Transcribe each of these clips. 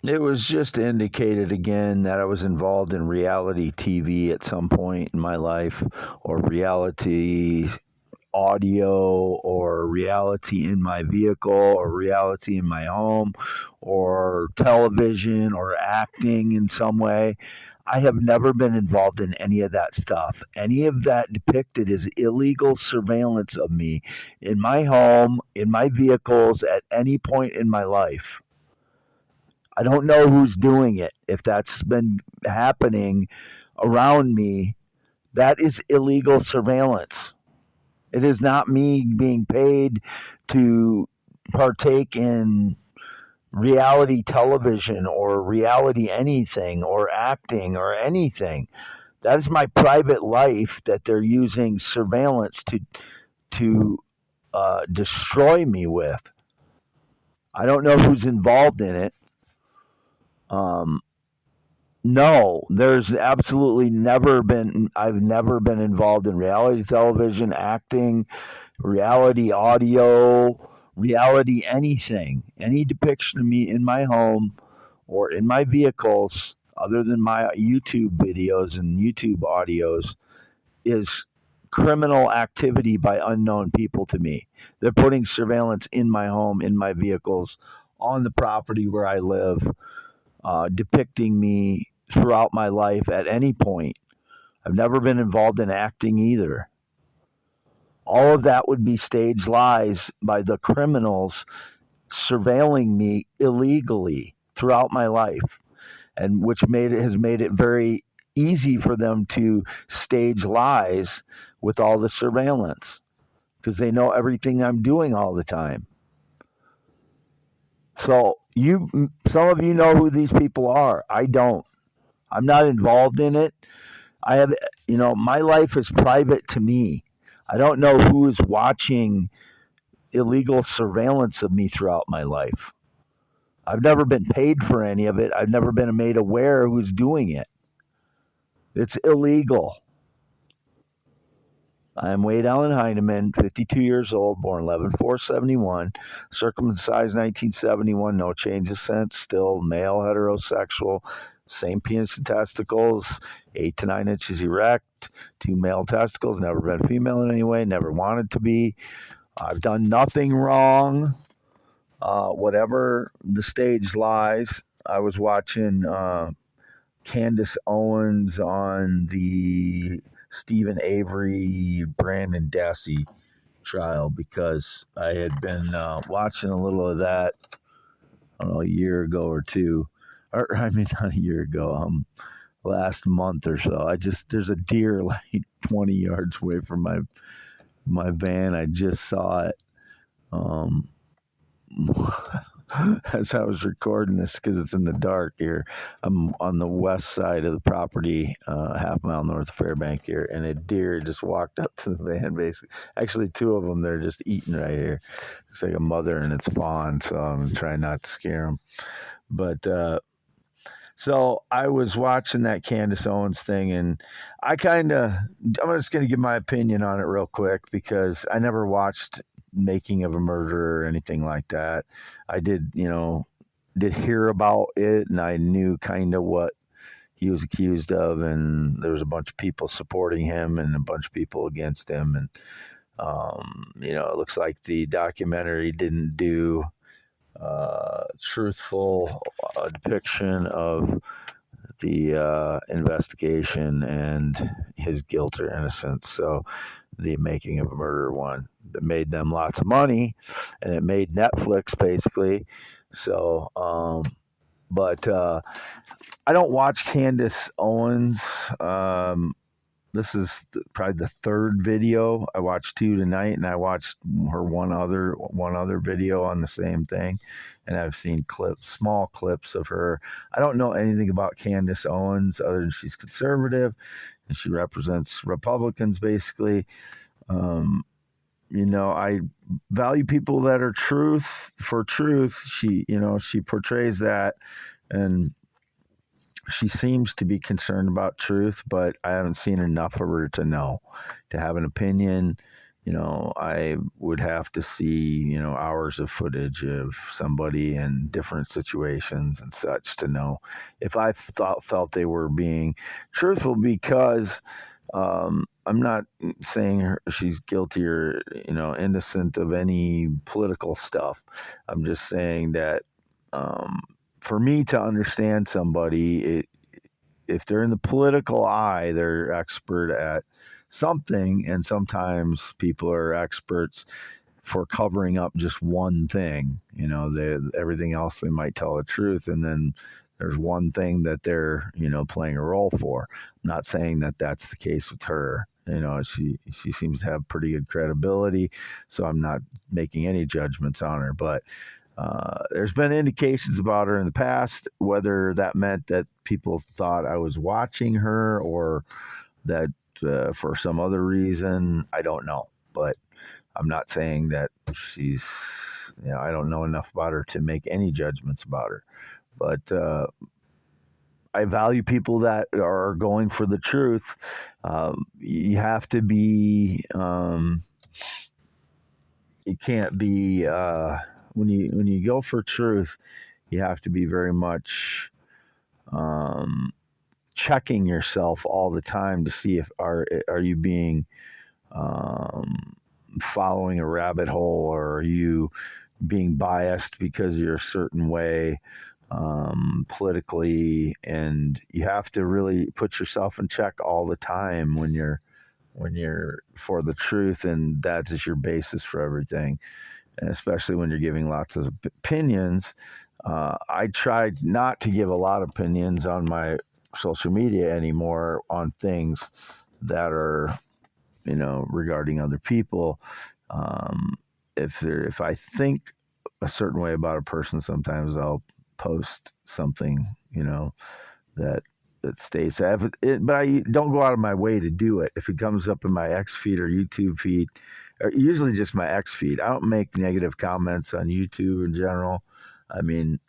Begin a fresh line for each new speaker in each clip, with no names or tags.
It was just indicated again that I was involved in reality TV at some point in my life, or reality audio, or reality in my vehicle, or reality in my home, or television, or acting in some way. I have never been involved in any of that stuff. Any of that depicted is illegal surveillance of me in my home, in my vehicles, at any point in my life. I don't know who's doing it. If that's been happening around me, that is illegal surveillance. It is not me being paid to partake in reality television or reality anything or acting or anything. That is my private life that they're using surveillance to destroy me with. I don't know who's involved in it. Um, no, there's absolutely never been. I've never been involved in reality television, acting, reality audio, reality anything. Any depiction of me in my home or in my vehicles, other than my YouTube videos and YouTube audios, is criminal activity by unknown people to me. They're putting surveillance in my home, in my vehicles, on the property where I live, depicting me throughout my life at any point. I've never been involved in acting either. All of that would be staged lies by the criminals surveilling me illegally throughout my life, and which has made it very easy for them to stage lies with all the surveillance because they know everything I'm doing all the time. So some of you know who these people are. I don't. I'm not involved in it. I have, my life is private to me. I don't know who is watching illegal surveillance of me throughout my life. I've never been paid for any of it. I've never been made aware who's doing it. It's illegal. I am Wade Allen Heineman, 52 years old, born 11/4/71, circumcised 1971, no changes since, still male, heterosexual, same penis and testicles, 8 to 9 inches erect, 2 male testicles, never been female in any way, never wanted to be. I've done nothing wrong. Whatever the stage lies, I was watching Candace Owens on the Stephen Avery, Brandon Dassey trial because I had been watching a little of that, I don't know, a year ago or two. Or, I mean, not a year ago, last month or so. There's a deer like 20 yards away from my van. I just saw it. As I was recording this because it's in the dark here. I'm on the west side of the property, half mile north of Fairbank here, and a deer just walked up to the van. Basically, actually, two of them, they're just eating right here. It's like a mother and its fawn, so I'm trying not to scare them. But so I was watching that Candace Owens thing, and I'm just going to give my opinion on it real quick because I never watched Making of a Murderer or anything like that. I did hear about it, and I knew kind of what he was accused of, and there was a bunch of people supporting him and a bunch of people against him, and it looks like the documentary didn't do truthful depiction of the investigation and his guilt or innocence. So the Making of a Murderer one that made them lots of money, and it made Netflix basically. So, but I don't watch Candace Owens. This is probably the third video. I watched two tonight, and I watched her one other video on the same thing, and I've seen small clips of her. I don't know anything about Candace Owens other than she's conservative, and she represents Republicans basically. I value people that are truth for truth. She portrays that, and she seems to be concerned about truth, but I haven't seen enough of her to have an opinion. I would have to see, hours of footage of somebody in different situations and such to know if I felt they were being truthful, because I'm not saying she's guilty or, innocent of any political stuff. I'm just saying that um, for me to understand somebody, if they're in the political eye, they're expert at something, and sometimes people are experts for covering up just one thing. Everything else they might tell the truth, and then there's one thing that they're playing a role for. I'm not saying that that's the case with her. She seems to have pretty good credibility, so I'm not making any judgments on her, but there's been indications about her in the past, whether that meant that people thought I was watching her or that for some other reason, I don't know. But I'm not saying that she's, I don't know enough about her to make any judgments about her. But I value people that are going for the truth. You have to be, you can't be, when you go for truth, you have to be very much um, checking yourself all the time to see if are you being um, following a rabbit hole, or are you being biased because you're a certain way politically, and you have to really put yourself in check all the time when you're for the truth, and that is your basis for everything, and especially when you're giving lots of opinions. I tried not to give a lot of opinions on my social media anymore on things that are, regarding other people. Um, if I think a certain way about a person, sometimes I'll post something, that states that. But I don't go out of my way to do it. If it comes up in my X feed or YouTube feed, or usually just my X feed, I don't make negative comments on YouTube in general. I mean,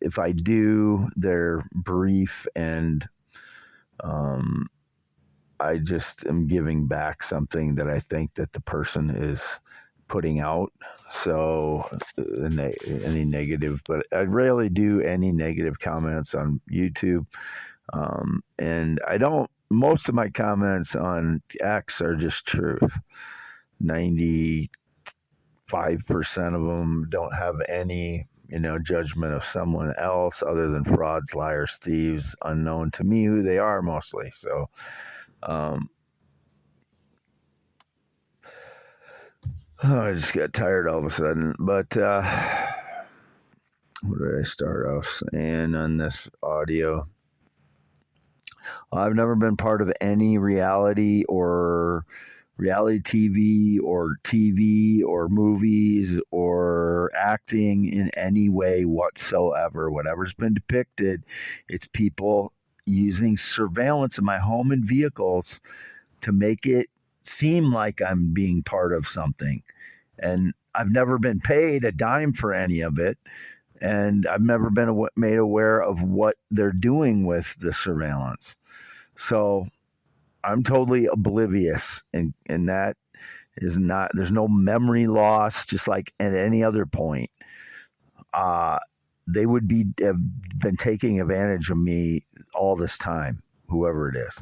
if I do, they're brief, and um, I just am giving back something that I think that the person is putting out. So any negative, but I rarely do any negative comments on YouTube. And I don't, most of my comments on X are just truth. 95% of them don't have any, judgment of someone else other than frauds, liars, thieves, unknown to me who they are mostly. So, um, I just got tired all of a sudden. But what did I start off saying on this audio? I've never been part of any reality TV or movies or acting in any way whatsoever. Whatever's been depicted, it's people using surveillance in my home and vehicles to make it seem like I'm being part of something. And I've never been paid a dime for any of it. And I've never been made aware of what they're doing with the surveillance. So I'm totally oblivious, and that is not. There's no memory loss, just like at any other point. Uh, they would have been taking advantage of me all this time, whoever it is.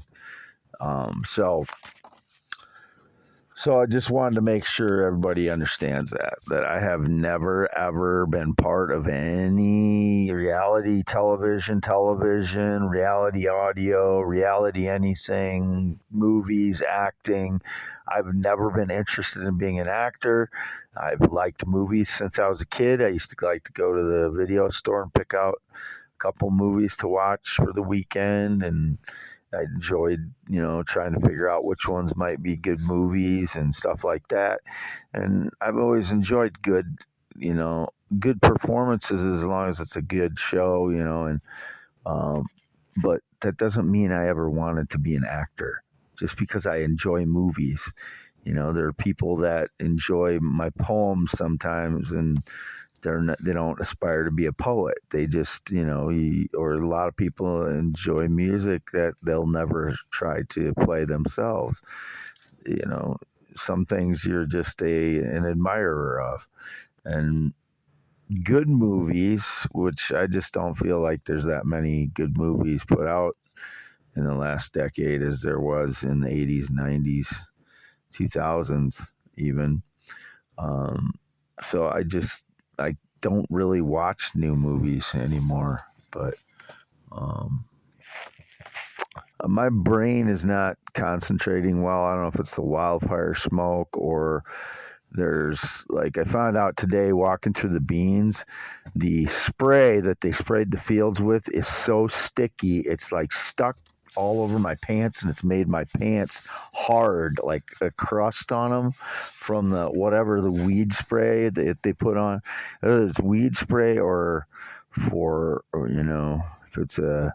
So I just wanted to make sure everybody understands that I have never ever been part of any reality television, reality audio, reality anything, movies, acting. I've never been interested in being an actor. I've liked movies since I was a kid. I used to like to go to the video store and pick out a couple movies to watch for the weekend, and I enjoyed, trying to figure out which ones might be good movies and stuff like that. And I've always enjoyed you know, good performances as long as it's a good show, and um, but that doesn't mean I ever wanted to be an actor. Just because I enjoy movies, there are people that enjoy my poems sometimes, and they don't aspire to be a poet. They just, or a lot of people enjoy music that they'll never try to play themselves. You know, some things you're just an admirer of. And good movies, which I just don't feel like there's that many good movies put out in the last decade as there was in the 80s, 90s, 2000s, even. Um, so I don't really watch new movies anymore. But um, my brain is not concentrating well. I don't know if it's the wildfire smoke or there's like I found out today walking through the beans, the spray that they sprayed the fields with is so sticky. It's like stuck all over my pants and it's made my pants hard, like a crust on them from the whatever the weed spray that they put on. Whether it's weed spray or if it's a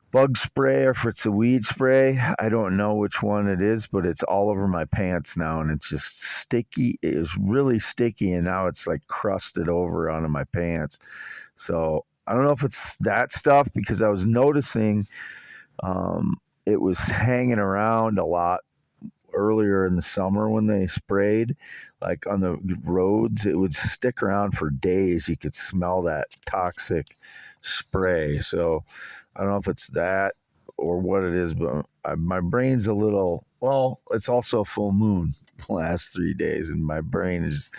bug spray or if it's a weed spray. I don't know which one it is, but it's all over my pants now and it's just sticky. It is really sticky and now it's like crusted over onto my pants. So I don't know if it's that stuff because I was noticing it was hanging around a lot earlier in the summer when they sprayed, like on the roads. It would stick around for days. You could smell that toxic spray. So I don't know if it's that or what it is, but my brain's a little, well, it's also full moon the last 3 days, and my brain is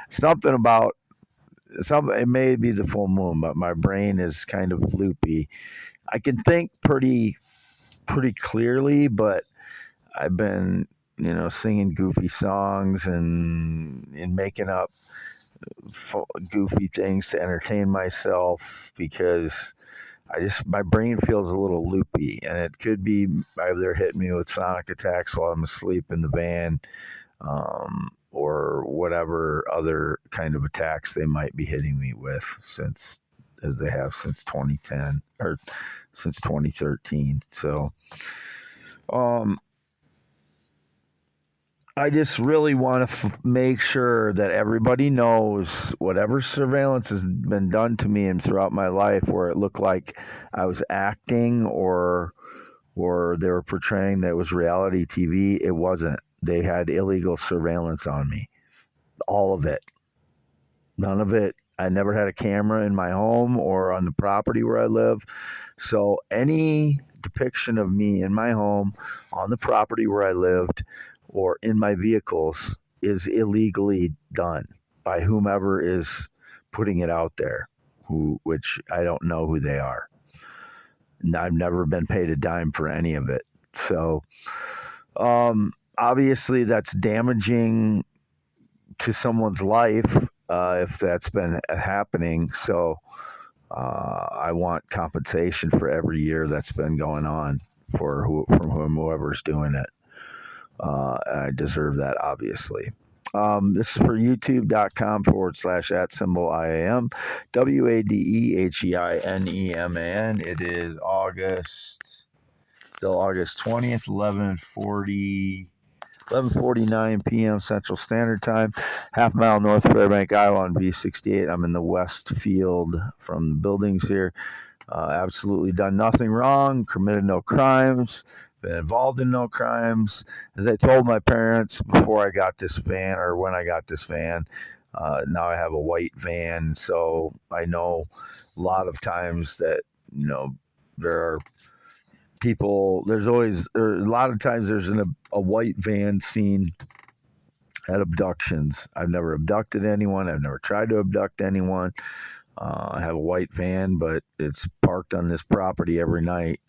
something about something. It may be the full moon, but my brain is kind of loopy. I can think pretty clearly, but I've been, singing goofy songs and making up goofy things to entertain myself because my brain feels a little loopy, and it could be either hitting me with sonic attacks while I'm asleep in the van, or whatever other kind of attacks they might be hitting me with as they have since 2010 or since 2013. So, I just really want to make sure that everybody knows whatever surveillance has been done to me and throughout my life where it looked like I was acting or they were portraying that it was reality TV. It wasn't. They had illegal surveillance on me. All of it. None of it. I never had a camera in my home or on the property where I live. So any depiction of me in my home, on the property where I lived, or in my vehicles is illegally done by whomever is putting it out there, which I don't know who they are. And I've never been paid a dime for any of it. So obviously that's damaging to someone's life if that's been happening. So I want compensation for every year that's been going on from whoever's doing it. I deserve that, obviously. This is for youtube.com/@IAM, WADEHEINEMAN. It is still August 20th, 11:49 p.m. Central Standard Time, half mile north of Fairbank, Iowa on V68. I'm in the west field from the buildings here. Absolutely done nothing wrong, committed no crimes, been involved in no crimes. As I told my parents before I got this van, or when I got this van, now I have a white van, so I know a lot of times that, there are people, a lot of times there's a white van seen at abductions. I've never abducted anyone. I've never tried to abduct anyone. I have a white van, but it's parked on this property every night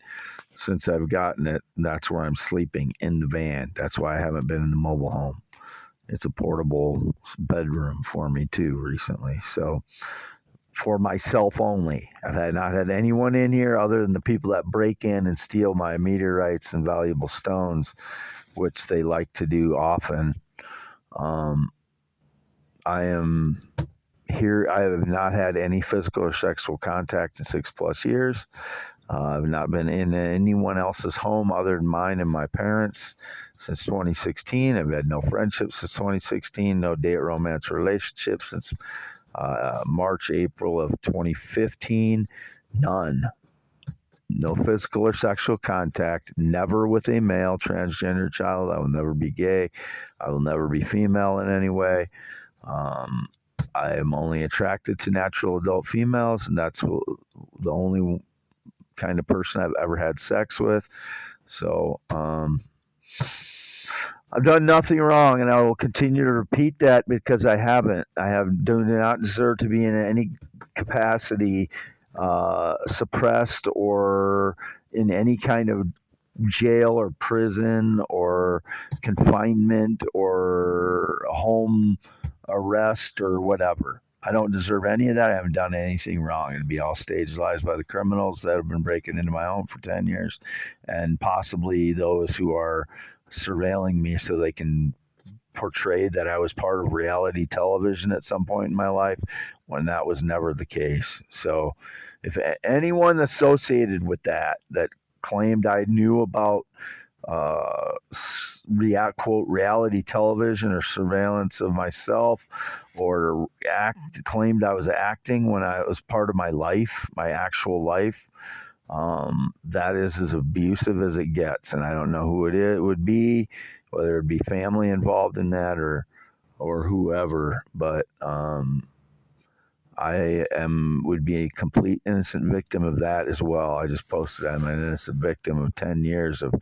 since I've gotten it. That's where I'm sleeping, in the van. That's why I haven't been in the mobile home. It's a portable bedroom for me too recently. So for myself only. I've not had anyone in here other than the people that break in and steal my meteorites and valuable stones, which they like to do often. I am here. I have not had any physical or sexual contact in 6+ years. I've not been in anyone else's home other than mine and my parents since 2016. I've had no friendships since 2016, no date romance relationships since March, April of 2015. None. no physical or sexual contact, never with a male transgender child. I will never be gay. I will never be female in any way. I am only attracted to natural adult females, and that's the only kind of person I've ever had sex with. So I've done nothing wrong, and I will continue to repeat that because I haven't. Do not deserve to be in any capacity suppressed or in any kind of jail or prison or confinement or home arrest or whatever. I don't deserve any of that. I haven't done anything wrong. It'd be all staged lies by the criminals that have been breaking into my home for 10 years and possibly those who are surveilling me so they can portray that I was part of reality television at some point in my life when that was never the case. So if anyone associated with that claimed I knew about quote reality television or surveillance of myself or claimed I was acting when I was part of my life, my actual life, that is as abusive as it gets. And I don't know who it would be, whether it be family involved in that or whoever, but would be a complete innocent victim of that as well. I just posted I'm an innocent victim of 10 years of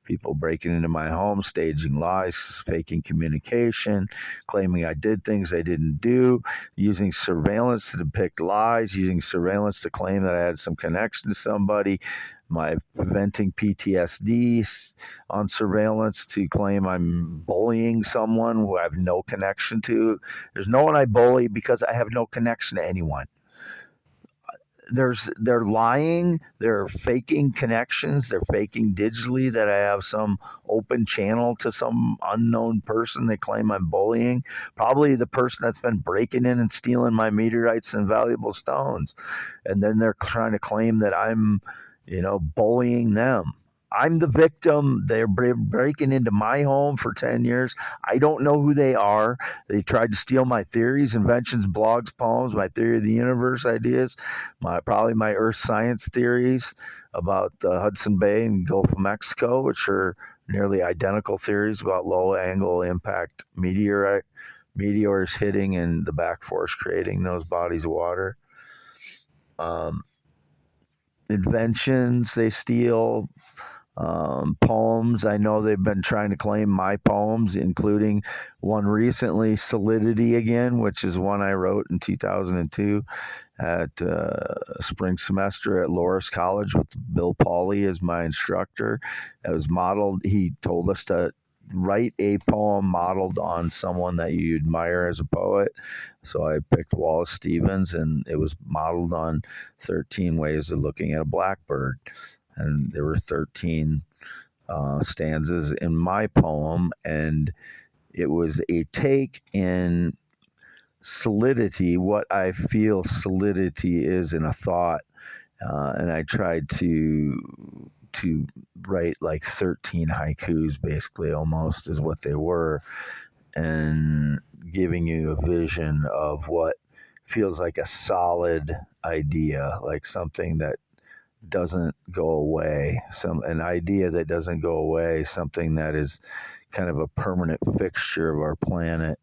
people breaking into my home, staging lies, faking communication, claiming I did things I didn't do, using surveillance to depict lies, using surveillance to claim that I had some connection to somebody, my preventing PTSD on surveillance to claim I'm bullying someone who I have no connection to. There's no one I bully because I have no connection to anyone. They're lying, they're faking connections, they're faking digitally that I have some open channel to some unknown person they claim I'm bullying, probably the person that's been breaking in and stealing my meteorites and valuable stones, and then they're trying to claim that I'm bullying them. I'm the victim. They're breaking into my home for 10 years. I don't know who they are. They tried to steal my theories, inventions, blogs, poems, my theory of the universe ideas, probably my earth science theories about the Hudson Bay and Gulf of Mexico, which are nearly identical theories about low angle impact meteors hitting and the back force creating those bodies of water. Inventions they steal, poems. I know they've been trying to claim my poems, including one recently, Solidity Again, which is one I wrote in 2002 at spring semester at Loras College with Bill Pauley as my instructor. It was modeled, he told us to write a poem modeled on someone that you admire as a poet. So I picked Wallace Stevens, and it was modeled on 13 ways of looking at a blackbird. And there were 13 stanzas in my poem, and it was a take in solidity, what I feel solidity is in a thought, and I tried to write like 13 haikus, basically, almost is what they were, and giving you a vision of what feels like a solid idea, like something that doesn't go away, an idea that doesn't go away, something that is kind of a permanent fixture of our planet.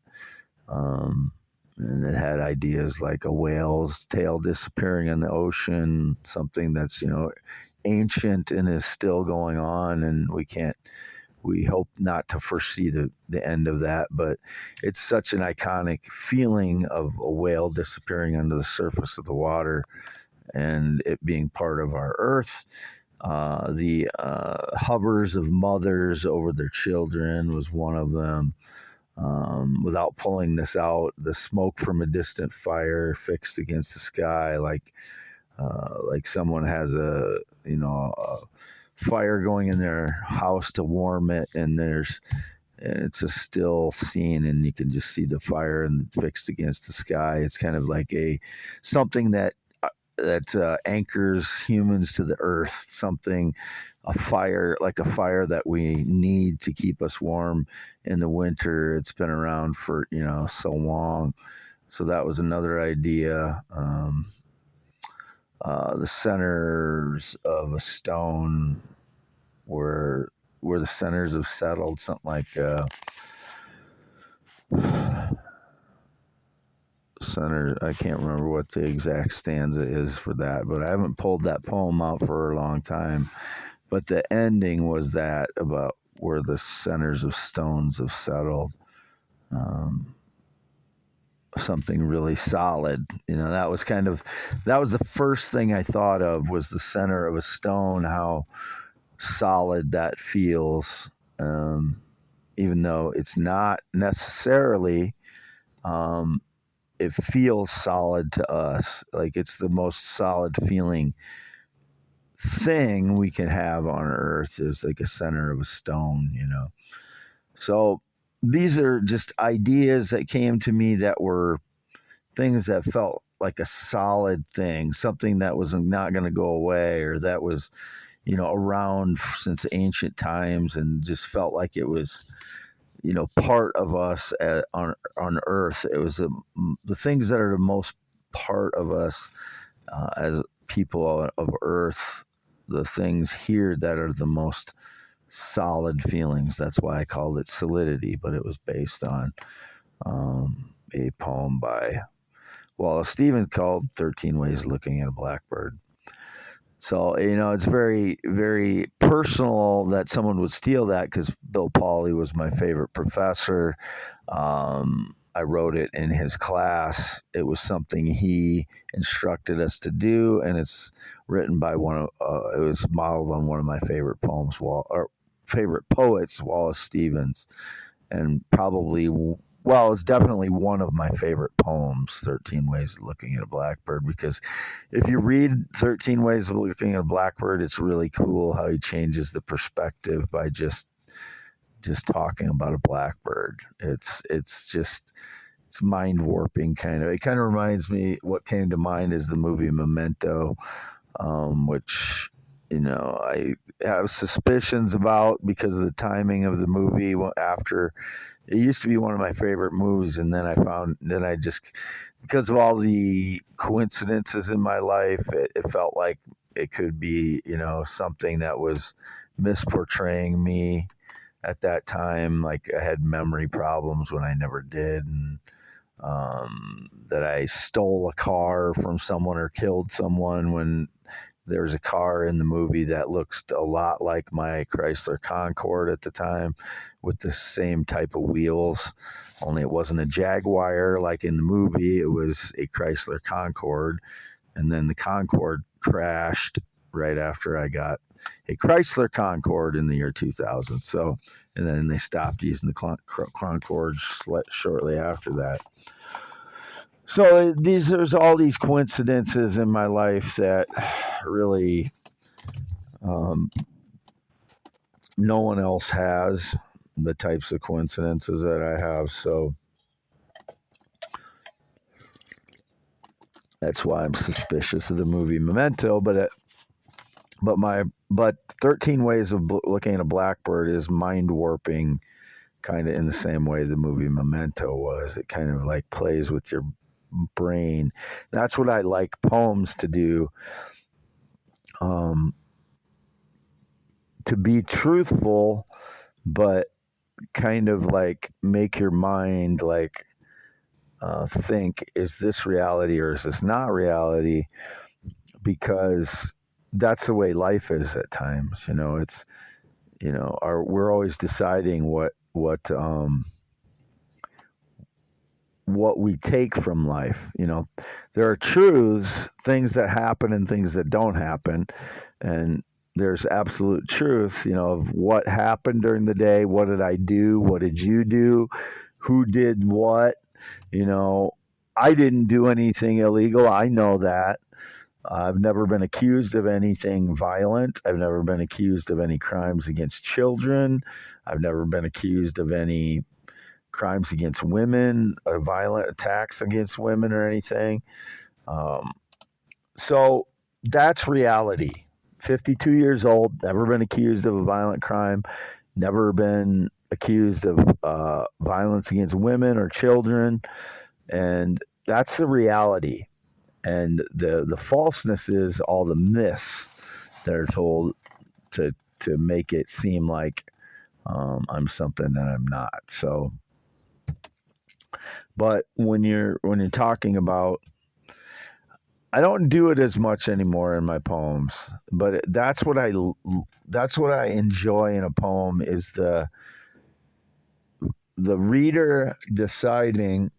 And it had ideas like a whale's tail disappearing in the ocean, something that's ancient and is still going on, and we hope not to foresee the end of that, but it's such an iconic feeling of a whale disappearing under the surface of the water and it being part of our earth. The hovers of mothers over their children was one of them. Without pulling this out, the smoke from a distant fire fixed against the sky, like someone has a fire going in their house to warm it, and it's a still scene, and you can just see the fire and fixed against the sky. It's kind of like something that anchors humans to the earth, a fire that we need to keep us warm in the winter. It's been around for so long. So that was another idea. the centers of a stone where the centers have settled, something like center. I can't remember what the exact stanza is for that, but I haven't pulled that poem out for a long time. But the ending was that about where the centers of stones have settled. Um, Something really solid. That was the first thing I thought of, was the center of a stone, how solid that feels. Even though it's not necessarily, it feels solid to us. Like, it's the most solid feeling thing we can have on earth, is like a center of a stone. So these are just ideas that came to me that were things that felt like a solid thing, something that was not going to go away, or that was, around since ancient times, and just felt like it was, part of us on earth. It was the things that are the most part of us as people of earth, the things here that are the most solid feelings. That's why I called it solidity, but it was based on a poem by Wallace Stevens called 13 Ways of Looking at a Blackbird. So, it's very, very personal that someone would steal that, because Bill Pauly was my favorite professor. I wrote it in his class. It was something he instructed us to do, and it's written by it was modeled on one of my favorite poems, or favorite poets, Wallace Stevens. And probably, well, it's definitely one of my favorite poems, 13 Ways of Looking at a Blackbird, because if you read 13 Ways of Looking at a Blackbird, it's really cool how he changes the perspective by just talking about a blackbird. It's mind warping, kind of. It kind of reminds me, what came to mind is the movie Memento, which, I have suspicions about because of the timing of the movie. After, it used to be one of my favorite movies, and then I just, because of all the coincidences in my life, it felt like it could be, something that was misportraying me at that time. Like, I had memory problems when I never did, and that I stole a car from someone or killed someone, when there's a car in the movie that looks a lot like my Chrysler Concorde at the time, with the same type of wheels, only it wasn't a Jaguar like in the movie. It was a Chrysler Concorde, and then the Concorde crashed right after I got a Chrysler Concorde in the year 2000. So, and then they stopped using the Concorde shortly after that. So there's all these coincidences in my life that really, no one else has the types of coincidences that I have. So that's why I'm suspicious of the movie Memento. But 13 Ways of Looking at a Blackbird is mind warping, kind of in the same way the movie Memento was. It kind of like plays with your brain. That's what I like poems to do. To be truthful, but kind of like make your mind like think, is this reality or is this not reality? Because that's the way life is at times. It's, we're always deciding what we take from life. There are truths, things that happen and things that don't happen, and there's absolute truth, of what happened during the day. What did I do? What did you do? Who did what? I didn't do anything illegal. I know that. I've never been accused of anything violent. I've never been accused of any crimes against children. I've never been accused of any crimes against women, or violent attacks against women or anything. So that's reality. 52 years old, never been accused of a violent crime, never been accused of violence against women or children. And that's the reality. And the falseness is all the myths that are told to make it seem like I'm something that I'm not. So, but when you're talking about, I don't do it as much anymore in my poems, but that's what I enjoy in a poem is the reader deciding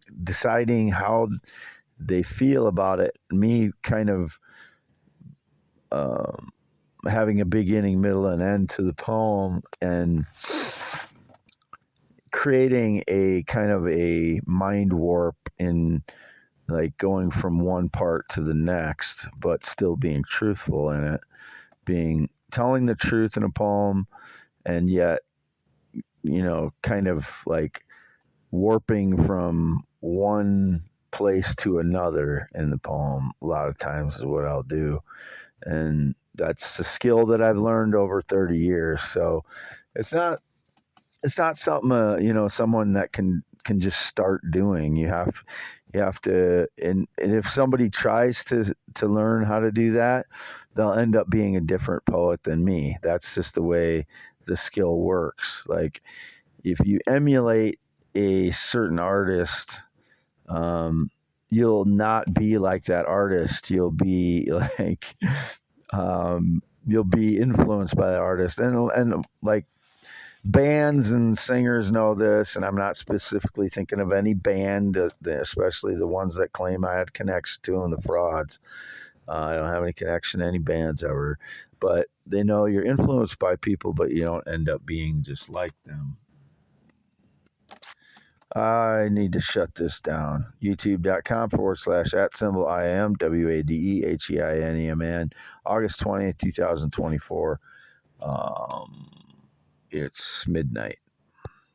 how they feel about it. Me kind of um, having a beginning, middle, and end to the poem, and creating a kind of a mind warp in like going from one part to the next, but still being truthful in it, being telling the truth in a poem, and yet kind of like warping from one place to another in the poem. A lot of times is what I'll do, and that's a skill that I've learned over 30 years. So it's not something someone that can just start doing. You have to, and if somebody tries to learn how to do that, they'll end up being a different poet than me. That's just the way the skill works. Like if you emulate a certain artist, um, you'll not be like that artist. You'll be influenced by that artist, and like bands and singers know this, and I'm not specifically thinking of any band, especially the ones that claim I had connection to them, the frauds. I don't have any connection to any bands ever, but they know you're influenced by people, but you don't end up being just like them. I need to shut this down. YouTube.com/@ symbol IM WADEHEINEMN. August 20th, 2024. It's midnight.